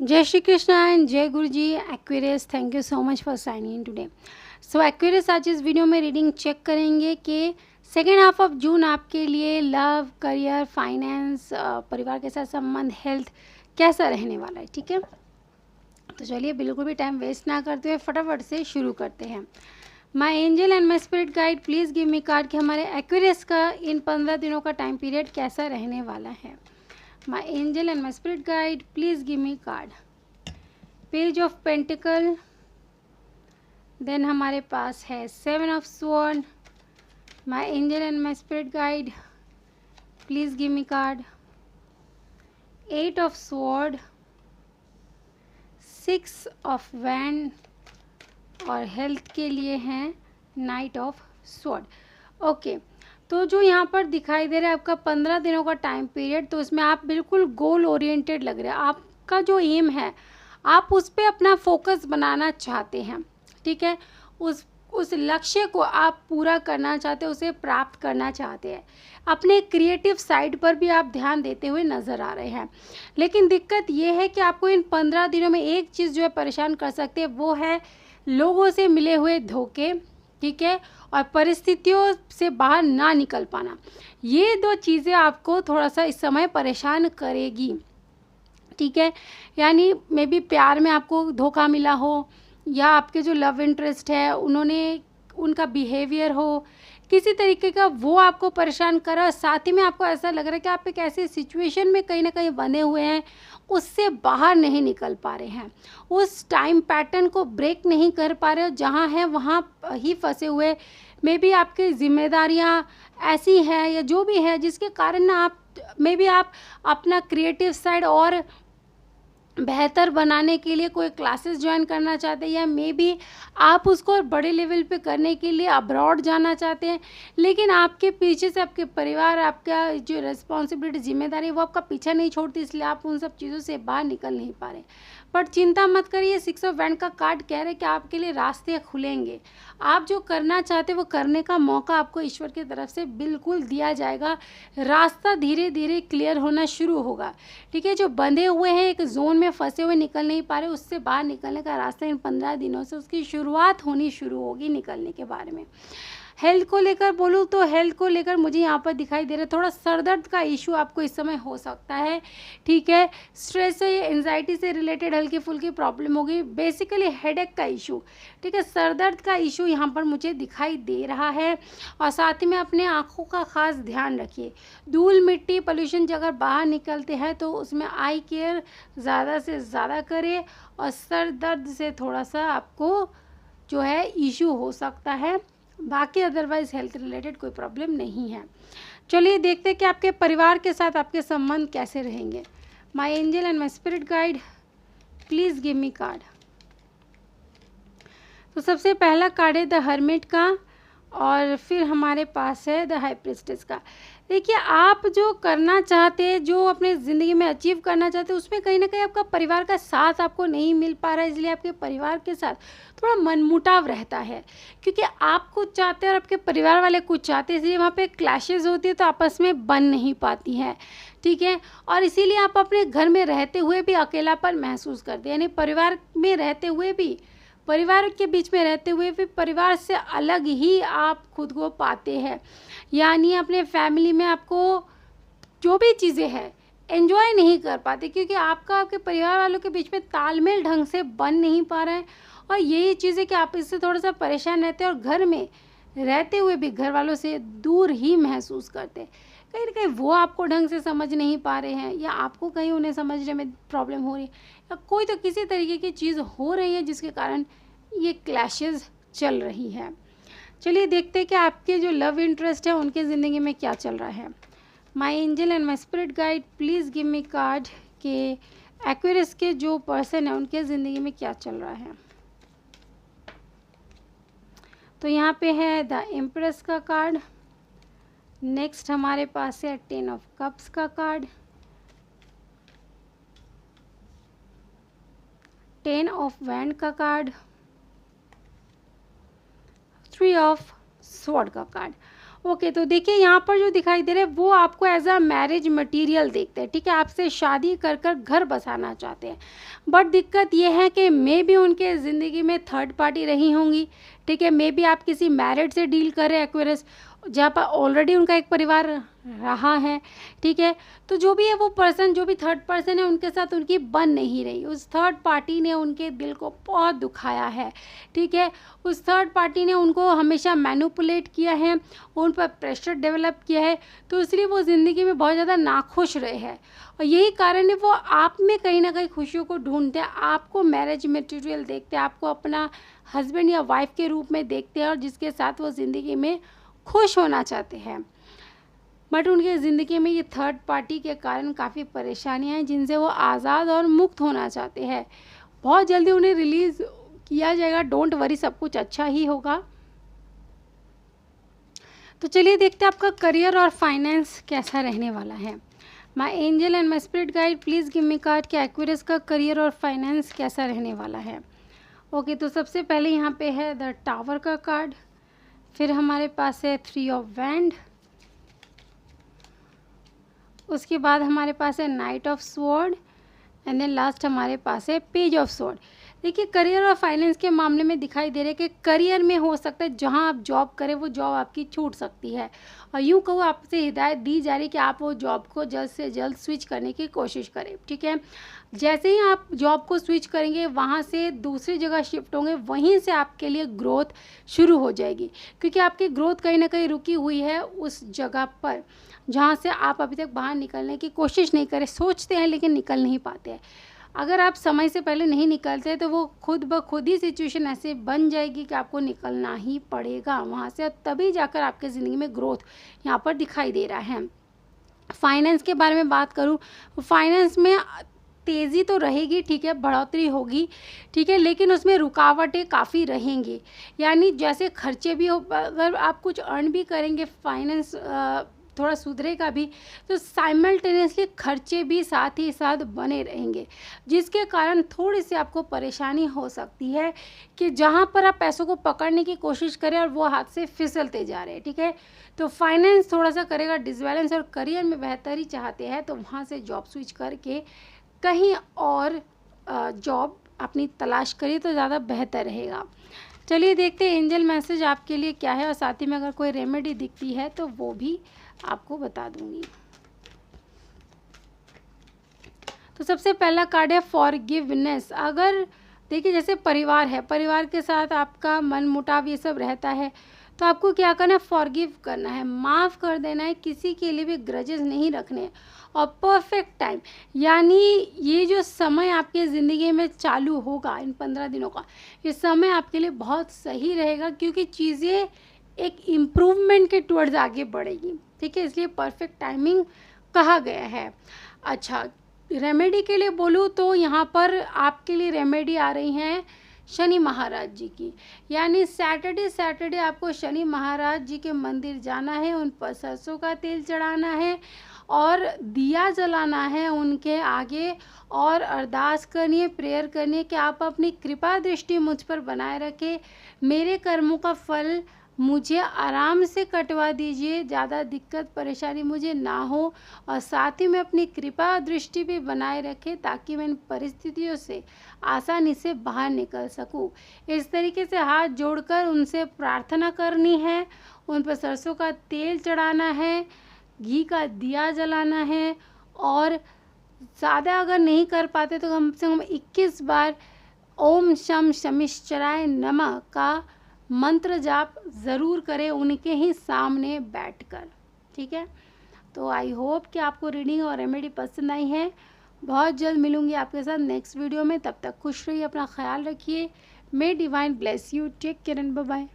जय श्री कृष्णा एंड जय गुरु जी। Aquarius, thank you so much for signing in today. So Aquarius, आज इस वीडियो में रीडिंग चेक करेंगे कि सेकेंड हाफ ऑफ जून आपके लिए लव, करियर, फाइनेंस, परिवार के साथ संबंध, हेल्थ कैसा रहने वाला है। ठीक है, तो चलिए बिल्कुल भी टाइम वेस्ट ना करते हुए फटाफट से शुरू करते हैं। माई angel and my spirit guide, please give me card कि हमारे एक्वेरियस का इन 15 दिनों का टाइम पीरियड कैसा रहने वाला है। My angel and my spirit guide, please give me card. Page of pentacle, then हमारे पास है 7 of sword. My angel and my spirit guide, please give me card. 8 of sword, 6 of wand और health के लिए हैं night of sword. Okay, तो जो यहाँ पर दिखाई दे रहा है आपका 15 दिनों का टाइम पीरियड, तो इसमें आप बिल्कुल गोल ओरिएंटेड लग रहे हैं। आपका जो एम है, आप उस पर अपना फोकस बनाना चाहते हैं। ठीक है, उस लक्ष्य को आप पूरा करना चाहते हैं, उसे प्राप्त करना चाहते हैं। अपने क्रिएटिव साइड पर भी आप ध्यान देते हुए नज़र आ रहे हैं। लेकिन दिक्कत ये है कि आपको इन 15 दिनों में एक चीज़ जो है परेशान कर सकती है, वो है लोगों से मिले हुए धोखे। ठीक है, और परिस्थितियों से बाहर ना निकल पाना, ये दो चीज़ें आपको थोड़ा सा इस समय परेशान करेगी। ठीक है, यानी मे बी प्यार में आपको धोखा मिला हो, या आपके जो लव इंटरेस्ट है उन्होंने उनका बिहेवियर हो, किसी तरीके का वो आपको परेशान कर रहा है। साथ ही में आपको ऐसा लग रहा है कि आप एक ऐसी सिचुएशन में कहीं ना कहीं बने हुए हैं, उससे बाहर नहीं निकल पा रहे हैं, उस टाइम पैटर्न को ब्रेक नहीं कर पा रहे हो, जहाँ हैं वहाँ ही फंसे हुए। मे बी आपकी जिम्मेदारियाँ ऐसी हैं या जो भी है, जिसके कारण ना आप मे बी आप अपना क्रिएटिव साइड और बेहतर बनाने के लिए कोई क्लासेस ज्वाइन करना चाहते हैं, या मे बी आप उसको बड़े लेवल पे करने के लिए अब्रॉड जाना चाहते हैं। लेकिन आपके पीछे से आपके परिवार, आपका जो रिस्पॉन्सिबिलिटी, जिम्मेदारी, वो आपका पीछा नहीं छोड़ती, इसलिए आप उन सब चीज़ों से बाहर निकल नहीं पा रहे। बट चिंता मत करिए, 6 ऑफ वैंड का कार्ड कह रहे हैं कि आपके लिए रास्ते खुलेंगे। आप जो करना चाहते हैं वो करने का मौका आपको ईश्वर की तरफ से बिल्कुल दिया जाएगा। रास्ता धीरे धीरे क्लियर होना शुरू होगा। ठीक है, जो बंधे हुए हैं, एक जोन में फंसे हुए, निकल नहीं पा रहे, उससे बाहर निकलने का रास्ता इन 15 दिनों से उसकी शुरुआत होनी शुरू होगी निकलने के बारे में। हेल्थ को लेकर बोलूँ तो हेल्थ को लेकर मुझे यहाँ पर दिखाई दे रहा है थोड़ा सर दर्द का इशू आपको इस समय हो सकता है। ठीक है, स्ट्रेस से, एंजाइटी से रिलेटेड हल्की फुल्की प्रॉब्लम होगी, बेसिकली हेडेक का इशू। ठीक है, सर दर्द का इशू यहाँ पर मुझे दिखाई दे रहा है। और साथ ही में अपने आँखों का खास ध्यान रखिए। धूल मिट्टी पोल्यूशन अगर बाहर निकलते हैं तो उसमें आई केयर ज़्यादा से ज़्यादा करें। और सर दर्द से थोड़ा सा आपको जो है इशू हो सकता है, बाकी अदरवाइज हेल्थ रिलेटेड कोई प्रॉब्लम नहीं है। चलिए देखते हैं कि आपके परिवार के साथ आपके संबंध कैसे रहेंगे। My angel and my spirit guide, please give me card. तो सबसे पहला कार्ड है द हर्मिट का, और फिर हमारे पास है द हाई प्रिस्टेस का। देखिए, आप जो करना चाहते हैं, जो अपने ज़िंदगी में अचीव करना चाहते हैं, उसमें कहीं ना कहीं आपका परिवार का साथ आपको नहीं मिल पा रहा है, इसलिए आपके परिवार के साथ थोड़ा मनमुटाव रहता है। क्योंकि आप कुछ चाहते हैं और आपके परिवार वाले कुछ चाहते हैं, इसलिए वहाँ पे क्लैशेस होती है, तो आपस में बन नहीं पाती हैं। ठीक है, और इसीलिए आप अपने घर में रहते हुए भी अकेलापन महसूस करते हैं, यानी परिवार में रहते हुए भी, परिवार के बीच में रहते हुए भी परिवार से अलग ही आप खुद को पाते हैं। यानी अपने फैमिली में आपको जो भी चीज़ें हैं एंजॉय नहीं कर पाते, क्योंकि आपका आपके परिवार वालों के बीच में तालमेल ढंग से बन नहीं पा रहा है। और यही चीज़ है कि आप इससे थोड़ा सा परेशान रहते हैं, और घर में रहते हुए भी घर वालों से दूर ही महसूस करते हैं। कहीं ना कहीं वो आपको ढंग से समझ नहीं पा रहे हैं, या आपको कहीं उन्हें समझने में प्रॉब्लम हो रही है, या कोई तो किसी तरीके की चीज़ हो रही है जिसके कारण ये क्लैशेस चल रही है। चलिए देखते हैं कि आपके जो लव इंटरेस्ट है उनके ज़िंदगी में क्या चल रहा है। My angel and my spirit guide, please give me card के एक्वेरियस के जो पर्सन है उनके ज़िंदगी में क्या चल रहा है। तो यहाँ पे है द एम्प्रेस का कार्ड। नेक्स्ट हमारे पास है 10 ऑफ कप्स का कार्ड, 10 ऑफ वैंड का कार्ड, 3 ऑफ स्वॉर्ड का कार्ड। ओके, तो देखिए यहाँ पर जो दिखाई दे रहे हैं वो आपको एज अ मैरिज मटेरियल देखते हैं, ठीक है, आपसे शादी कर कर घर बसाना चाहते हैं। बट दिक्कत ये है कि मे भी उनके ज़िंदगी में थर्ड पार्टी रही होंगी, ठीक है, मे भी आप किसी मैरिड से डील कर रहे हैं एक्वेरियस, जहाँ पर ऑलरेडी उनका एक परिवार रहा है, ठीक है। तो जो भी है वो पर्सन, जो भी थर्ड पर्सन है, उनके साथ उनकी बन नहीं रही, उस थर्ड पार्टी ने उनके दिल को बहुत दुखाया है, ठीक है। उस थर्ड पार्टी ने उनको हमेशा मैनिपुलेट किया है, उन पर प्रेशर डेवलप किया है, तो इसलिए वो ज़िंदगी में बहुत ज़्यादा नाखुश रहे हैं। और यही कारण है वो आप में कहीं ना कहीं खुशियों को ढूंढते हैं, आपको मैरिज मटेरियल देखते हैं, आपको अपना हस्बैंड या वाइफ के रूप में देखते हैं, और जिसके साथ वो ज़िंदगी में खुश होना चाहते हैं। बट उनके ज़िंदगी में ये थर्ड पार्टी के कारण काफ़ी परेशानियां हैं, जिनसे वो आज़ाद और मुक्त होना चाहते हैं। बहुत जल्दी उन्हें रिलीज़ किया जाएगा, डोंट वरी, सब कुछ अच्छा ही होगा। तो चलिए देखते हैं आपका करियर और फाइनेंस कैसा रहने वाला है। My angel and my spirit guide please give me card कि एक्वेरियस का करियर और फाइनेंस कैसा रहने वाला है। ओके, तो सबसे पहले यहाँ पे है द टावर का कार्ड, फिर हमारे पास है 3 ऑफ वैंड, उसके बाद हमारे पास है knight of sword, and then last हमारे पास है पेज ऑफ स्वॉर्ड। देखिए करियर और फाइनेंस के मामले में दिखाई दे रहा है कि करियर में हो सकता है जहां आप जॉब करें वो जॉब आपकी छूट सकती है, और यूँ कहूँ आपसे हिदायत दी जा रही है कि आप वो जॉब को जल्द से जल्द स्विच करने की कोशिश करें, ठीक है। जैसे ही आप जॉब को स्विच करेंगे वहाँ से दूसरी जगह शिफ्ट होंगे, वहीं से आपके लिए ग्रोथ शुरू हो जाएगी, क्योंकि आपकी ग्रोथ कहीं ना कहीं रुकी हुई है उस जगह पर जहाँ से आप अभी तक बाहर निकलने की कोशिश नहीं करें, सोचते हैं लेकिन निकल नहीं पाते हैं। अगर आप समय से पहले नहीं निकलते तो वो खुद ब खुद ही सिचुएशन ऐसे बन जाएगी कि आपको निकलना ही पड़ेगा वहाँ से, तभी जाकर आपके ज़िंदगी में ग्रोथ यहाँ पर दिखाई दे रहा है। फाइनेंस के बारे में बात करूँ, फाइनेंस में तेज़ी तो रहेगी, ठीक है, बढ़ोतरी होगी, ठीक है, लेकिन उसमें रुकावटें काफ़ी रहेंगी। यानी जैसे खर्चे भी हो, अगर आप कुछ अर्न भी करेंगे, फाइनेंस थोड़ा सुधरेगा भी, तो साइमल्टेनियसली खर्चे भी साथ ही साथ बने रहेंगे, जिसके कारण थोड़ी सी आपको परेशानी हो सकती है कि जहाँ पर आप पैसों को पकड़ने की कोशिश करें और वो हाथ से फिसलते जा रहे हैं, ठीक है। तो फाइनेंस थोड़ा सा करेगा डिसबैलेंस, और करियर में बेहतरी चाहते हैं तो वहाँ से जॉब स्विच करके कहीं और जॉब अपनी तलाश करिए तो ज़्यादा बेहतर रहेगा। चलिए देखते हैं एंजल मैसेज आपके लिए क्या है, और साथ ही में अगर कोई रेमेडी दिखती है तो वो भी आपको बता दूंगी। तो सबसे पहला कार्ड है फॉरगिवनेस। अगर देखिए जैसे परिवार है, परिवार के साथ आपका मन मुटाव ये सब रहता है, तो आपको क्या करना है, फॉरगिव करना है, माफ़ कर देना है, किसी के लिए भी ग्रजेस नहीं रखने हैं। और परफेक्ट टाइम, यानी ये जो समय आपके ज़िंदगी में चालू होगा इन 15 दिनों का, ये समय आपके लिए बहुत सही रहेगा, क्योंकि चीज़ें एक इम्प्रूवमेंट के टुवर्ड्स आगे बढ़ेगी, ठीक है, इसलिए परफेक्ट टाइमिंग कहा गया है। अच्छा, रेमेडी के लिए बोलूँ तो यहाँ पर आपके लिए रेमेडी आ रही हैं शनि महाराज जी की, यानी सैटरडे आपको शनि महाराज जी के मंदिर जाना है, उन पर सरसों का तेल चढ़ाना है और दिया जलाना है उनके आगे, और अरदास करनी है, प्रेयर करनी है कि आप अपनी कृपा दृष्टि मुझ पर बनाए रखें, मेरे कर्मों का फल मुझे आराम से कटवा दीजिए, ज़्यादा दिक्कत परेशानी मुझे ना हो, और साथ ही में अपनी कृपा दृष्टि भी बनाए रखें ताकि मैं इन परिस्थितियों से आसानी से बाहर निकल सकूं। इस तरीके से हाथ जोड़कर उनसे प्रार्थना करनी है, उन पर सरसों का तेल चढ़ाना है, घी का दिया जलाना है, और ज़्यादा अगर नहीं कर पाते तो कम से कम 21 बार ओम शम शमिश्चराय नमः का मंत्र जाप ज़रूर करें उनके ही सामने बैठकर, ठीक है। तो आई होप कि आपको रीडिंग और रेमेडी पसंद आई है। बहुत जल्द मिलूंगी आपके साथ नेक्स्ट वीडियो में, तब तक खुश रहिए, अपना ख्याल रखिए। May divine bless you, take care and bye bye.